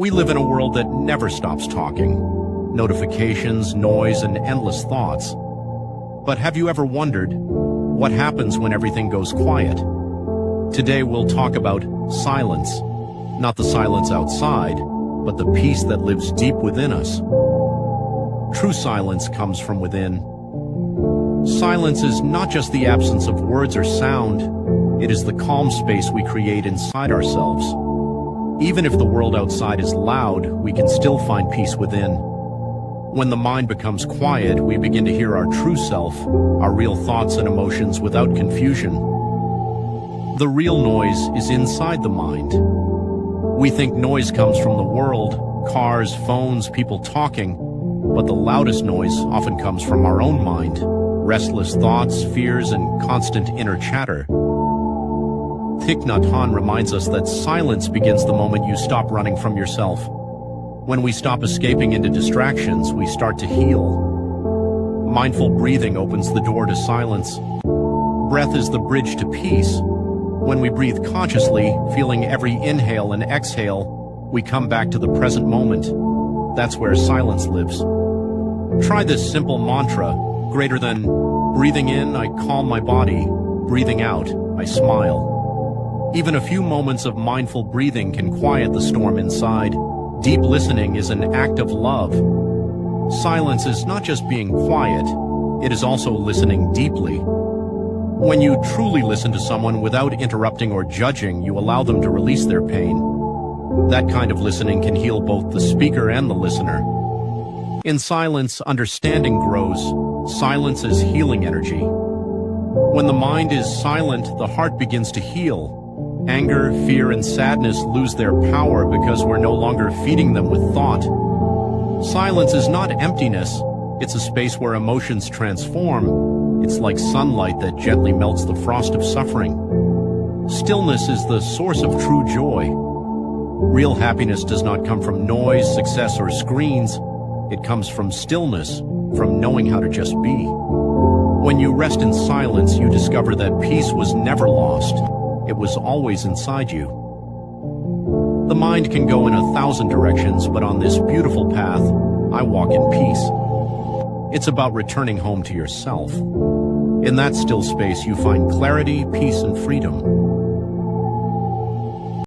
We live in a world that never stops talking. Notifications, noise, and endless thoughts. But have you ever wondered what happens when everything goes quiet? Today we'll talk about silence. Not the silence outside, but the peace that lives deep within us. True silence comes from within. Silence is not just the absence of words or sound, it is the calm space we create inside ourselves. Even if the world outside is loud, we can still find peace within. When the mind becomes quiet, we begin to hear our true self, our real thoughts and emotions without confusion. The real noise is inside the mind. We think noise comes from the world, cars, phones, people talking, but the loudest noise often comes from our own mind, restless thoughts, fears, and constant inner chatter. Thich Nhat Hanh reminds us that silence begins the moment you stop running from yourself. When we stop escaping into distractions, we start to heal. Mindful breathing opens the door to silence. Breath is the bridge to peace. When we breathe consciously, feeling every inhale and exhale, we come back to the present moment. That's where silence lives. Try this simple mantra, greater than breathing in, I calm my body, breathing out, I smile. Even a few moments of mindful breathing can quiet the storm inside. Deep listening is an act of love. Silence is not just being quiet, it is also listening deeply. When you truly listen to someone without interrupting or judging, you allow them to release their pain. That kind of listening can heal both the speaker and the listener. In silence, understanding grows. Silence is healing energy. When the mind is silent, the heart begins to heal. Anger, fear, and sadness lose their power because we're no longer feeding them with thought. Silence is not emptiness. It's a space where emotions transform. It's like sunlight that gently melts the frost of suffering. Stillness is the source of true joy. Real happiness does not come from noise, success, or screens. It comes from stillness, from knowing how to just be. When you rest in silence, you discover that peace was never lost. It was always inside you. The mind can go in 1,000 directions, but on this beautiful path, I walk in peace. It's about returning home to yourself. In that still space, you find clarity, peace, and freedom.